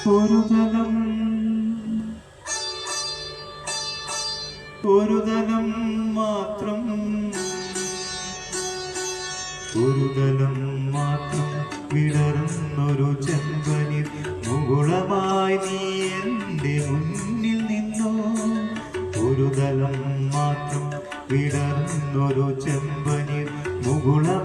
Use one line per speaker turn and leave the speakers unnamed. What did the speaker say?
ഒരു തലം മാത്രം വിടർന്നൊരു ചെമ്പനിൽ മുകുളമായി നീ എൻ്റെ മുന്നിൽ നിന്നോ. ഒരു തലം മാത്രം വിടർന്നൊരു ചെമ്പനിൽ മുകുളമായി